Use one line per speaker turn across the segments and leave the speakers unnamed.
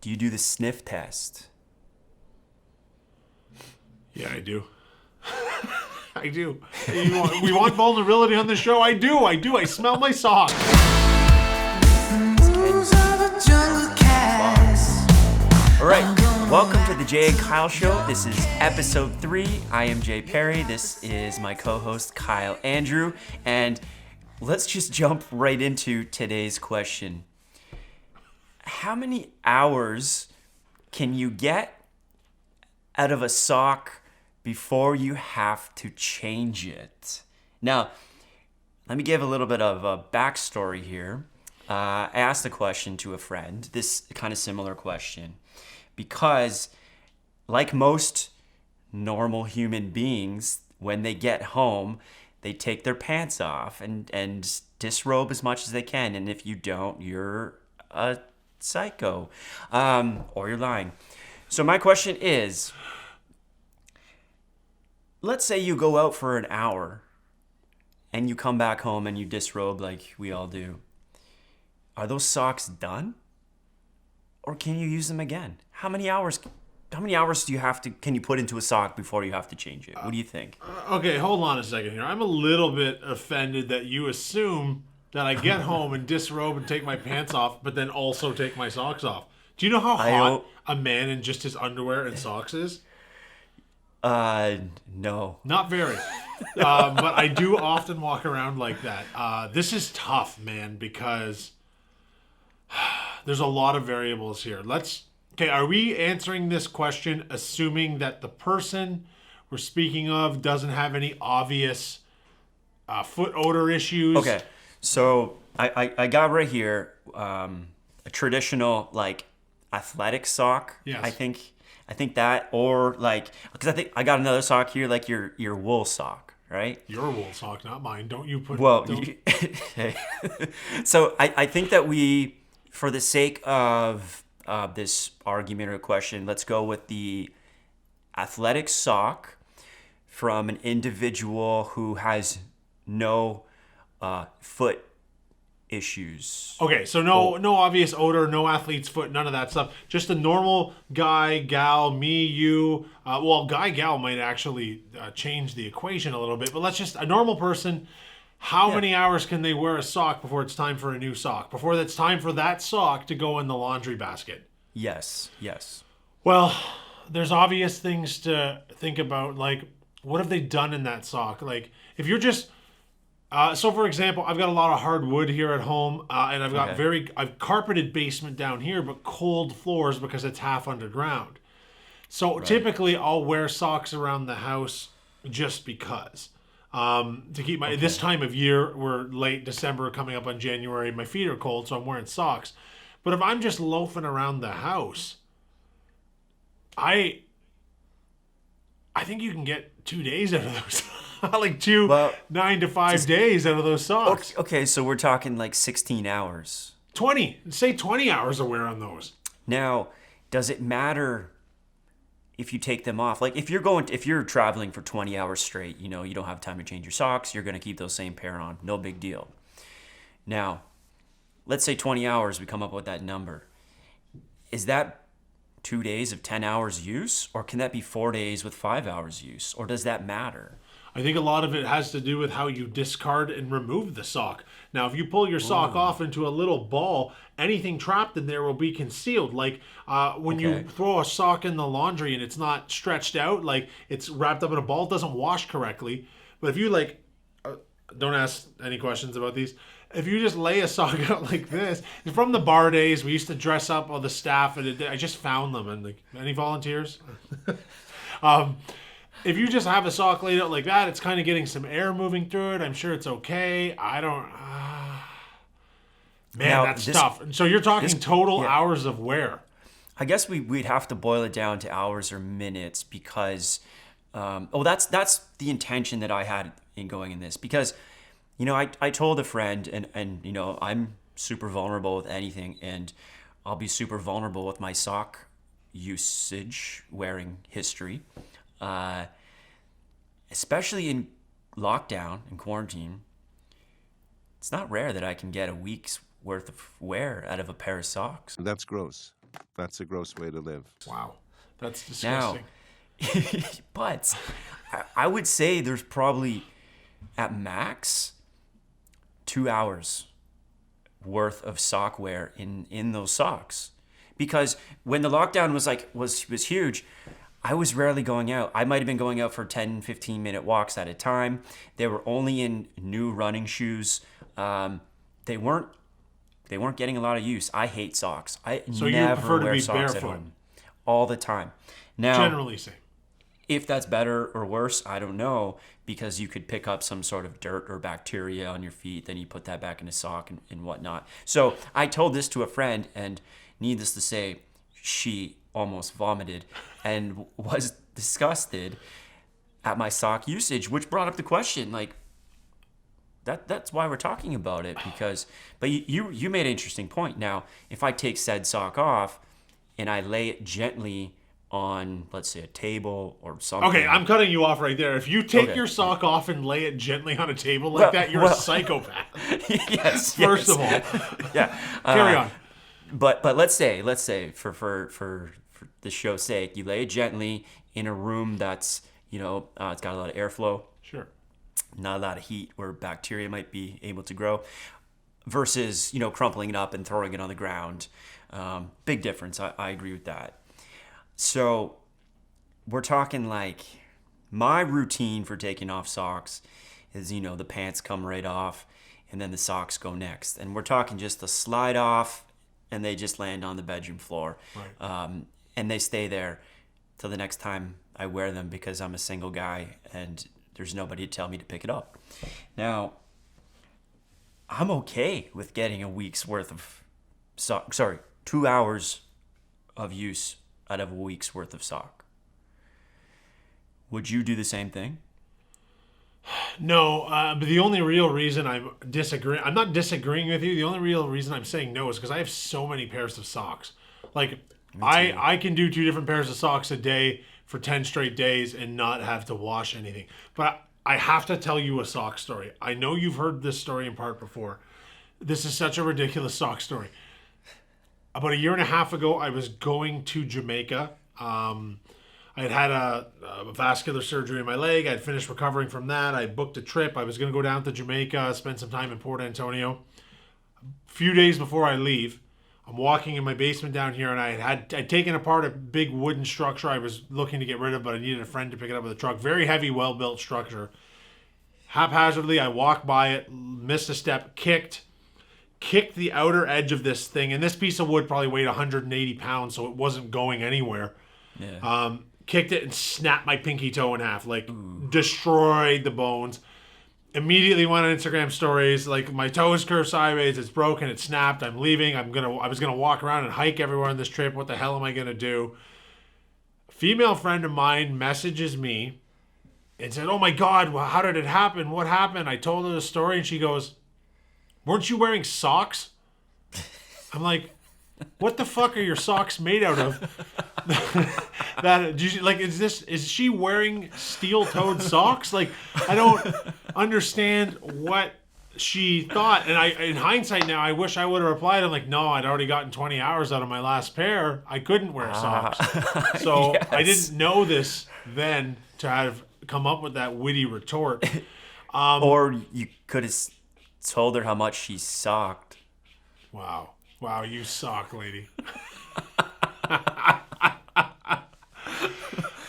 Do you do the sniff test?
Yeah, I do. I do. We want vulnerability on the show? I do. I smell my socks.
All right, welcome to the Jay and Kyle Show. This is episode 3. I am Jay Perry. This is my co-host, Kyle Andrew. And let's just jump right into today's question. How many hours can you get out of a sock before you have to change it? Now, let me give a little bit of a backstory here. I asked a question to a friend, this kind of similar question, because like most normal human beings, when they get home, they take their pants off and disrobe as much as they can. And if you don't, you're a psycho, or you're lying. So my question is, let's say you go out for an hour and you come back home and you disrobe like we all do. Are those socks done? Or can you use them again? How many hours do you can you put into a sock before you have to change it? What do you think?
Okay, hold on a second here. I'm a little bit offended that you assume that I get home and disrobe and take my pants off, but then also take my socks off. Do you know how hot a man in just his underwear and socks is?
No.
Not very. But I do often walk around like that. This is tough, man, because there's a lot of variables here. Okay, are we answering this question assuming that the person we're speaking of doesn't have any obvious foot odor issues?
Okay, so I got right here a traditional like athletic sock.
Yes.
I think that, or like, because I think I got another sock here, like your wool sock, right?
Your wool sock, not mine. Don't you put?
Well, so I think that we, for the sake of this argument or question, let's go with the athletic sock from an individual who has no foot issues.
Okay, so no obvious odor, no athlete's foot, none of that stuff. Just a normal guy, gal, me, you. Guy, gal might actually change the equation a little bit, but let's just a normal person. How many hours can they wear a sock before it's time for a new sock? Before it's time for that sock to go in the laundry basket?
Yes.
Well, there's obvious things to think about, like what have they done in that sock? Like if you're just so for example, I've got a lot of hardwood here at home, and I've got I've carpeted basement down here, but cold floors because it's half underground. So typically I'll wear socks around the house just because. To keep this time of year, we're late December coming up on January, my feet are cold, so I'm wearing socks. But if I'm just loafing around the house, I think you can get 2 days out of those. Like 9 to 5 days out of those socks.
Okay, so we're talking like 16 hours.
20. Say 20 hours of wear on those.
Now, does it matter if you take them off? Like if you're traveling for 20 hours straight, you don't have time to change your socks, you're going to keep those same pair on. No big deal. Now, let's say 20 hours, we come up with that number. Is that 2 days of 10 hours use? Or can that be 4 days with 5 hours use? Or does that matter?
I think a lot of it has to do with how you discard and remove the sock. Now, if you pull your sock off into a little ball, anything trapped in there will be concealed. Like when you throw a sock in the laundry and it's not stretched out, like it's wrapped up in a ball, it doesn't wash correctly. But if you don't ask any questions about these. If you just lay a sock out like this, it's from the bar days. We used to dress up all the staff, and I just found them. And any volunteers? If you just have a sock laid out like that, it's kind of getting some air moving through it. I'm sure it's okay. I don't. That's tough. So you're talking total hours of wear.
I guess we'd have to boil it down to hours or minutes because, that's the intention that I had in going in this because, I told a friend and I'm super vulnerable with anything and I'll be super vulnerable with my sock usage wearing history. Especially in lockdown and quarantine, it's not rare that I can get a week's worth of wear out of a pair of socks.
That's gross. That's a gross way to live.
Wow. That's
Now,
disgusting.
but I would say there's probably at max 2 hours worth of sock wear in those socks, because when the lockdown was huge, I was rarely going out. I might have been going out for 10-15 minute walks at a time. They were only in new running shoes. They weren't getting a lot of use. I hate socks.
So you
never
prefer to
wear
be
socks at
barefoot?
home all the time. Now,
Generally same.
if that's better or worse, I don't know, because you could pick up some sort of dirt or bacteria on your feet, then you put that back in a sock and whatnot. So I told this to a friend, and needless to say, she almost vomited and was disgusted at my sock usage, which brought up the question, like, that's why we're talking about it, because, but you made an interesting point. Now, if I take said sock off and I lay it gently on, let's say, a table or something.
Okay, I'm cutting you off right there. If you take
Okay.
your sock off and lay it gently on a table like that, you're a psychopath.
Yes.
First of all.
Yeah.
Carry on.
But let's say for the show's sake, you lay it gently in a room that's, it's got a lot of airflow,
Sure.
not a lot of heat where bacteria might be able to grow, versus, crumpling it up and throwing it on the ground. Big difference. I agree with that. So we're talking like my routine for taking off socks is, the pants come right off and then the socks go next. And we're talking just the slide off and they just land on the bedroom floor.
Right.
And they stay there till the next time I wear them, because I'm a single guy and there's nobody to tell me to pick it up. Now, I'm okay with getting a week's worth of 2 hours of use out of a week's worth of sock. Would you do the same thing?
No, but the only real reason I'm not disagreeing with you. The only real reason I'm saying no is because I have so many pairs of socks. Like, I can do 2 different pairs of socks a day for 10 straight days and not have to wash anything. But I have to tell you a sock story. I know you've heard this story in part before. This is such a ridiculous sock story. About a year and a half ago, I was going to Jamaica. I had a vascular surgery in my leg. I'd finished recovering from that. I booked a trip. I was going to go down to Jamaica, spend some time in Port Antonio. A few days before I leave, I'm walking in my basement down here, and I'd taken apart a big wooden structure I was looking to get rid of, but I needed a friend to pick it up with a truck. Very heavy, well-built structure. Haphazardly, I walked by it, missed a step, kicked the outer edge of this thing, and this piece of wood probably weighed 180 pounds, so it wasn't going anywhere.
Yeah.
Kicked it and snapped my pinky toe in half, destroyed the bones. Immediately went on Instagram stories, like, my toe is curved sideways, it's broken, it's snapped, I'm leaving, I was gonna walk around and hike everywhere on this trip, what the hell am I gonna do? A female friend of mine messages me and said, oh my God, well, how did it happen? What happened? I told her the story, and she goes, weren't you wearing socks? I'm like, what the fuck are your socks made out of? Is she wearing steel-toed socks? Like, I don't understand what she thought. And in hindsight now, I wish I would have replied. I'm like, no, I'd already gotten 20 hours out of my last pair. I couldn't wear socks. So
Yes.
I didn't know this then to have come up with that witty retort.
Or you could have told her how much she socked.
Wow, you sock lady.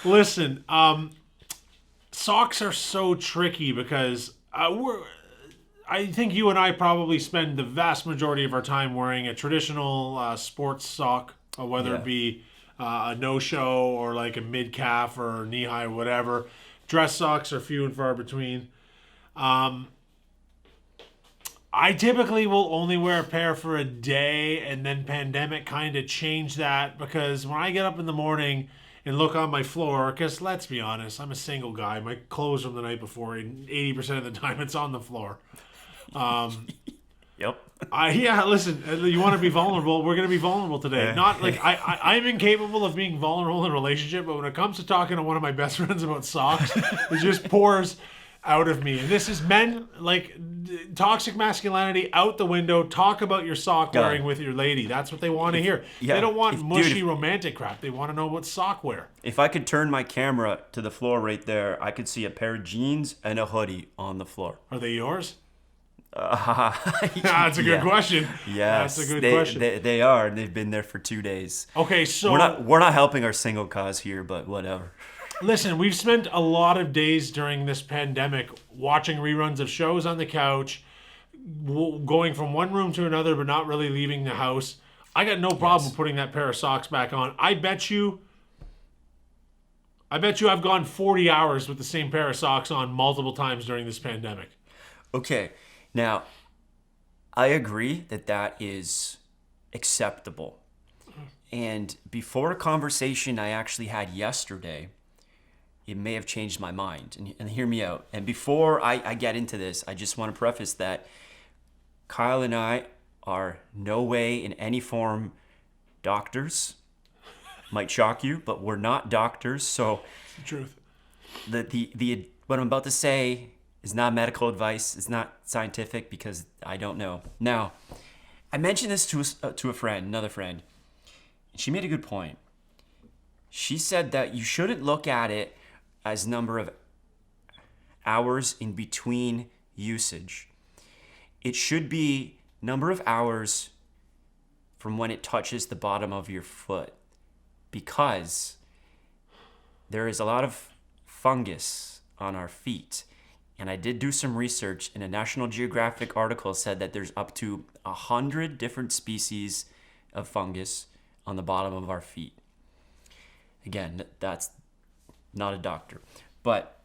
Listen, socks are so tricky because I think you and I probably spend the vast majority of our time wearing a traditional sports sock, whether it be a no-show or like a mid-calf or knee-high or whatever. Dress socks are few and far between. I typically will only wear a pair for a day, and then pandemic kind of changed that, because when I get up in the morning and look on my floor, because let's be honest, I'm a single guy. My clothes from the night before, and 80% of the time it's on the floor.
Yep.
Listen, you want to be vulnerable, we're going to be vulnerable today. Not like I'm incapable of being vulnerable in a relationship, but when it comes to talking to one of my best friends about socks, it just pours out of me. And this is men, like, toxic masculinity out the window. Talk about your sock wearing with your lady. That's what they want to hear.
Yeah.
They don't want mushy romantic crap. They want to know what sock wear.
If I could turn my camera to the floor right there, I could see a pair of jeans and a hoodie on the floor.
Are they yours?
That's
a good question.
Yes,
that's a good question.
They are. They've been there for 2 days.
Okay, so
we're not helping our single cause here, but whatever.
Listen, we've spent a lot of days during this pandemic watching reruns of shows on the couch, going from one room to another, but not really leaving the house. I got no problem putting that pair of socks back on. I bet you I've gone 40 hours with the same pair of socks on multiple times during this pandemic.
Okay. Now, I agree that is acceptable. And before a conversation I actually had yesterday, it may have changed my mind. And hear me out. And before I get into this, I just want to preface that Kyle and I are no way in any form doctors. Might shock you, but we're not doctors. So
the truth.
The what I'm about to say is not medical advice. It's not scientific because I don't know. Now, I mentioned this to a friend, another friend. She made a good point. She said that you shouldn't look at it as number of hours in between usage. It should be number of hours from when it touches the bottom of your foot, because there is a lot of fungus on our feet. And I did do some research, and a National Geographic article said that there's up to 100 different species of fungus on the bottom of our feet. Again, that's not a doctor. But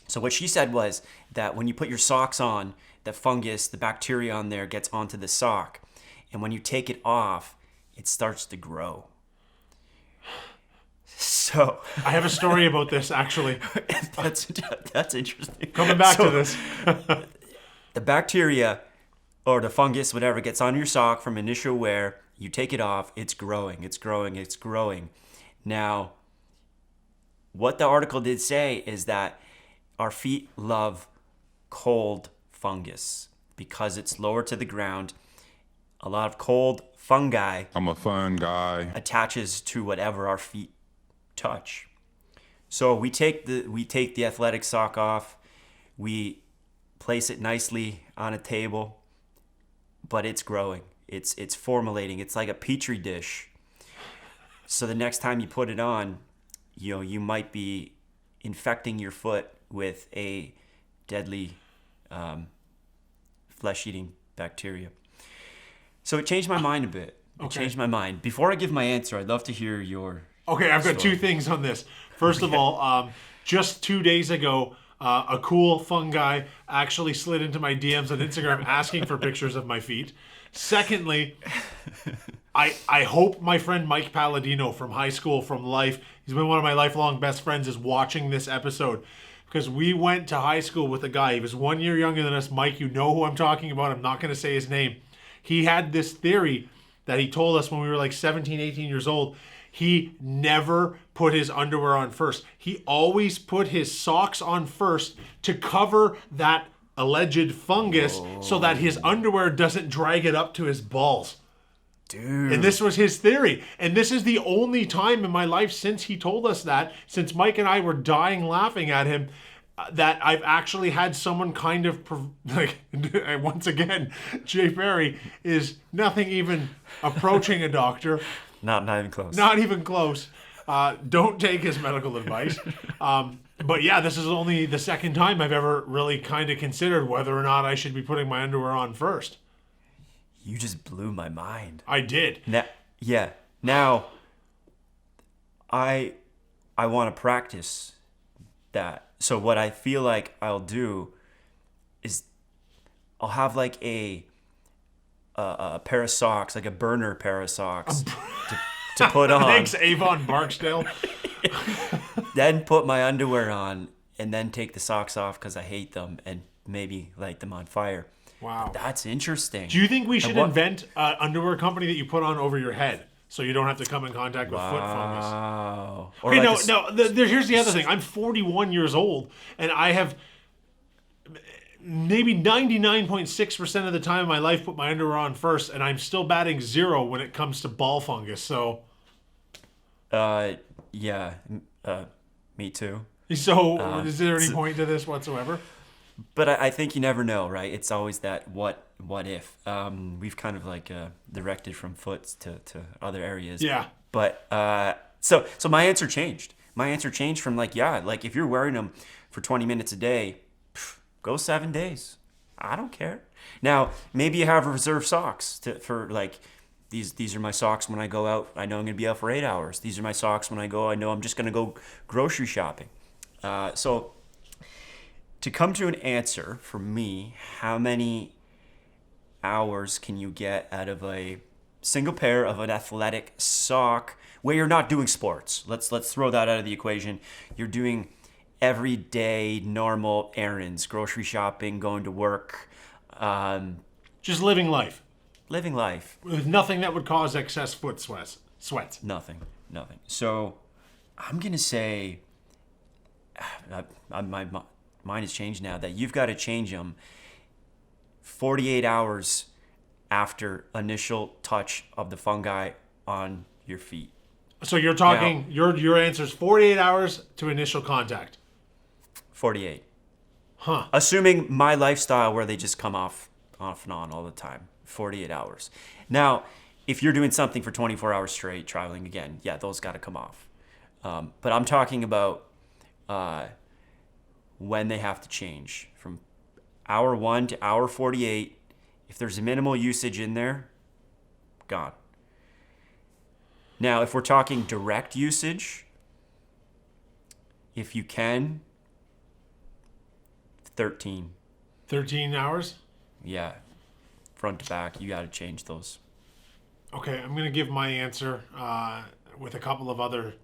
so what she said was that when you put your socks on, the fungus, the bacteria on there gets onto the sock. And when you take it off, it starts to grow. So
I have a story about this, actually.
That's interesting.
Coming back to this.
The bacteria or the fungus, whatever, gets on your sock from initial wear. You take it off, it's growing, it's growing, it's growing. Now, what the article did say is that our feet love cold fungus because it's lower to the ground. A lot of cold fungi.
I'm a fun guy.
Attaches to whatever our feet touch. So we take the athletic sock off, we place it nicely on a table, but it's growing. It's formulating. It's like a petri dish. So the next time you put it on, you might be infecting your foot with a deadly flesh-eating bacteria. So it changed my mind a bit. It changed my mind. Before I give my answer, I'd love to hear your
Okay, I've got two things on this. First of all, just 2 days ago, a cool, fun guy actually slid into my DMs on Instagram asking for pictures of my feet. Secondly, I hope my friend Mike Palladino from high school, from life, he's been one of my lifelong best friends, is watching this episode. Because we went to high school with a guy. He was 1 year younger than us. Mike, you know who I'm talking about. I'm not going to say his name. He had this theory that he told us when we were like 17, 18 years old. He never put his underwear on first. He always put his socks on first to cover that alleged fungus so that his underwear doesn't drag it up to his balls.
Dude.
And this was his theory. And this is the only time in my life since he told us that, since Mike and I were dying laughing at him, that I've actually had someone kind of, once again, Jay Perry is nothing even approaching a doctor.
Not even close.
Not even close. Don't take his medical advice. But yeah, this is only the second time I've ever really kind of considered whether or not I should be putting my underwear on first.
You just blew my mind.
I did.
Now, I want to practice that. So what I feel like I'll do is I'll have like a pair of socks, like a burner pair of socks to put on.
Thanks, Avon Barksdale.
Then put my underwear on and then take the socks off because I hate them and maybe light them on fire.
Wow.
That's interesting.
Do you think we should invent an underwear company that you put on over your head so you don't have to come in contact with foot fungus?
Wow.
Okay, here's the other thing. I'm 41 years old, and I have maybe 99.6% of the time in my life put my underwear on first, and I'm still batting 0 when it comes to ball fungus. So,
Yeah, me too.
is there any point to this whatsoever?
But I think you never know, right? It's always that what if. We've kind of like directed from foot to other areas.
Yeah.
But so my answer changed. My answer changed from like if you're wearing them for 20 minutes a day, go 7 days. I don't care. Now maybe you have reserve socks for like these are my socks when I go out. I know I'm gonna be out for 8 hours. These are my socks when I go. I know I'm just gonna go grocery shopping. So to come to an answer for me, how many hours can you get out of a single pair of an athletic sock where you're not doing sports? Let's throw that out of the equation. You're doing everyday normal errands, grocery shopping, going to work,
Just living life
living life.
with nothing that would cause excess foot sweats.
Nothing. So I'm gonna say my mind has changed now that you've got to change them 48 hours after initial touch of the fungi on your feet.
So you're talking your answer is 48 hours to initial contact.
48.
Huh.
Assuming my lifestyle where they just come off and on all the time. 48 hours. Now, if you're doing something for 24 hours straight, traveling again, yeah, those got to come off. But I'm talking about when they have to change from hour 1 to hour 48. If there's a minimal usage in there, gone. Now, if we're talking direct usage, if you can, 13.
13 hours?
Yeah. Front to back, you got to change those.
Okay, I'm going to give my answer with a couple of other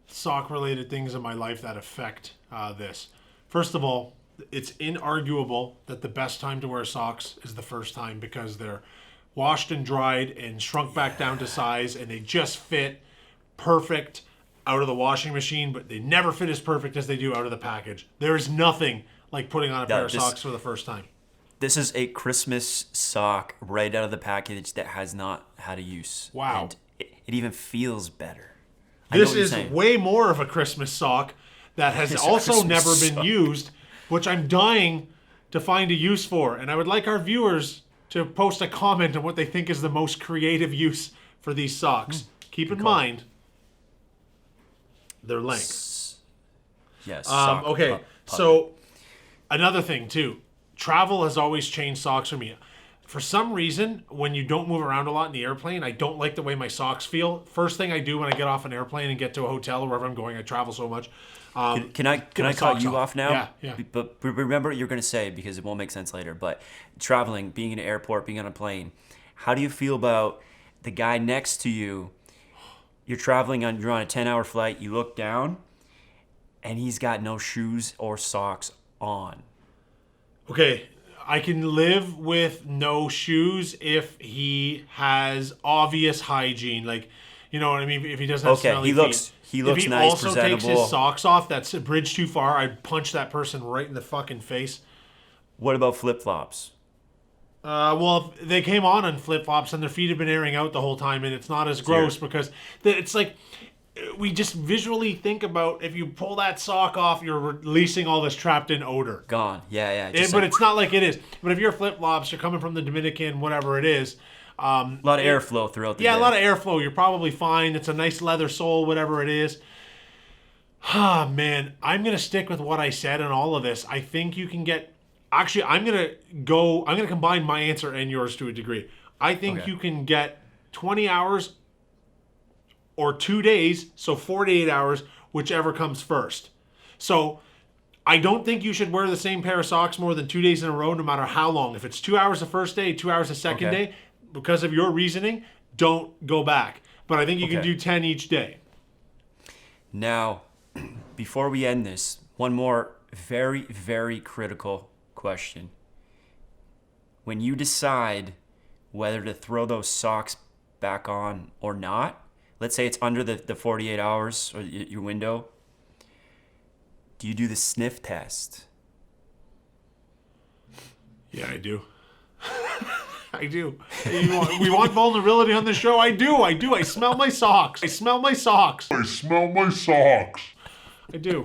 sock-related things in my life that affect this. First of all, it's inarguable that the best time to wear socks is the first time because they're washed and dried and shrunk back down to size, and they just fit perfect out of the washing machine, but they never fit as perfect as they do out of the package. There is nothing like putting on a pair of socks for the first time.
This is a Christmas sock right out of the package that has not had a use.
Wow.
And it even feels better.
This is way more of a Christmas sock that has also never been used, which I'm dying to find a use for. And I would like our viewers to post a comment on what they think is the most creative use for these socks. Keep in mind their length.
Yes.
Okay, so another thing too. Travel has always changed socks for me. For some reason, when you don't move around a lot in the airplane, I don't like the way my socks feel. First thing I do when I get off an airplane and get to a hotel or wherever I'm going, I travel so much.
Can I cut you off now?
Yeah.
But remember what you're going to say because it won't make sense later. But traveling, being in an airport, being on a plane, how do you feel about the guy next to you? You're on a 10-hour flight. You look down, and he's got no shoes or socks on.
Okay, I can live with no shoes if he has obvious hygiene, like, you know what I mean. If he doesn't have smelly feet.
He looks
if he
nice,
also
presentable.
takes his socks off, that's a bridge too far. I'd punch that person right in the fucking face.
What about flip-flops?
Well, they came on flip-flops and their feet have been airing out the whole time, and it's not as gross because it's like we just visually think about if you pull that sock off, you're releasing all this trapped-in odor.
Gone. Yeah.
But it's not like it is. But if you're flip-flops, you're coming from the Dominican, whatever it is.
A lot of airflow throughout the day.
Yeah, a lot of airflow. You're probably fine. It's a nice leather sole, whatever it is. Ah, man. I'm going to stick with what I said on all of this. I think you can get... Actually, I'm going to combine my answer and yours to a degree. I think you can get 20 hours or 2 days, so 48 hours, whichever comes first. So I don't think you should wear the same pair of socks more than 2 days in a row, no matter how long. If it's 2 hours the first day, 2 hours the second day, because of your reasoning, don't go back. But I think you can do 10 each day.
Now, before we end this, one more very, very critical question. When you decide whether to throw those socks back on or not, let's say it's under the 48 hours or your window, do you do the sniff test?
Yeah, I do. I do. We want vulnerability on the show. I do. I smell my socks. I smell my socks. I do.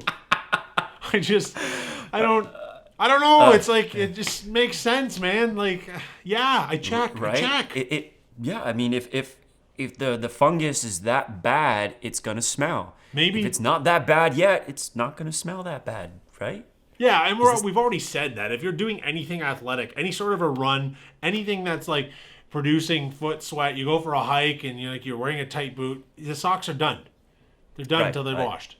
I don't know. It's like, it just makes sense, man. Like, yeah, I check.
Right?
I check.
Yeah, I mean, if the fungus is that bad, it's going to smell.
Maybe.
If it's not that bad yet, it's not going to smell that bad, right?
Yeah, and we've already said that. If you're doing anything athletic, any sort of a run, anything that's like producing foot sweat, you go for a hike and you're wearing a tight boot, the socks are done. They're done until they're washed.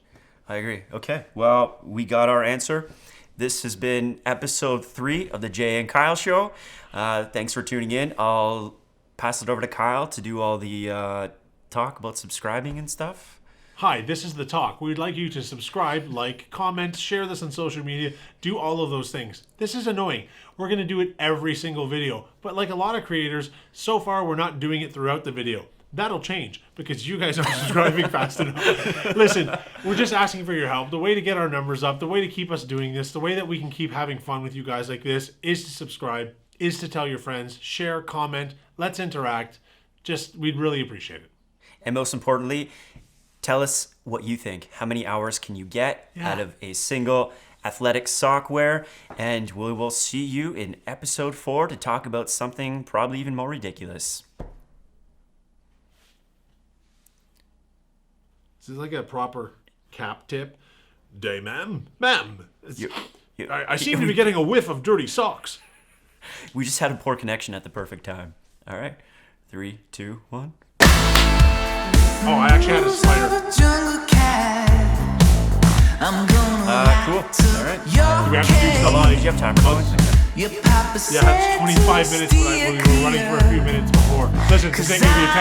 I agree. Okay, well, we got our answer. This has been episode 3 of the Jay and Kyle Show. Thanks for tuning in. I'll pass it over to Kyle to do all the talk about subscribing and stuff.
Hi, this is The Talk. We'd like you to subscribe, like, comment, share this on social media, do all of those things. This is annoying. We're going to do it every single video. But like a lot of creators, so far we're not doing it throughout the video. That'll change because you guys aren't subscribing fast enough. Listen, we're just asking for your help. The way to get our numbers up, the way to keep us doing this, the way that we can keep having fun with you guys like this is to subscribe, is to tell your friends, share, comment, let's interact. We'd really appreciate it.
And most importantly, tell us what you think. How many hours can you get out of a single athletic sock wear? And we will see you in episode 4 to talk about something probably even more ridiculous.
This is like a proper cap tip. Day, ma'am. Ma'am. I seem to be getting a whiff of dirty socks.
We just had a poor connection at the perfect time. All right. 3, 2, 1.
Oh, I actually had a slider.
Cool. All right.
Do we have to do
How long did you have time for going?
Yeah, it's 25 minutes, but we were running for a few minutes before. Listen, this ain't going to be a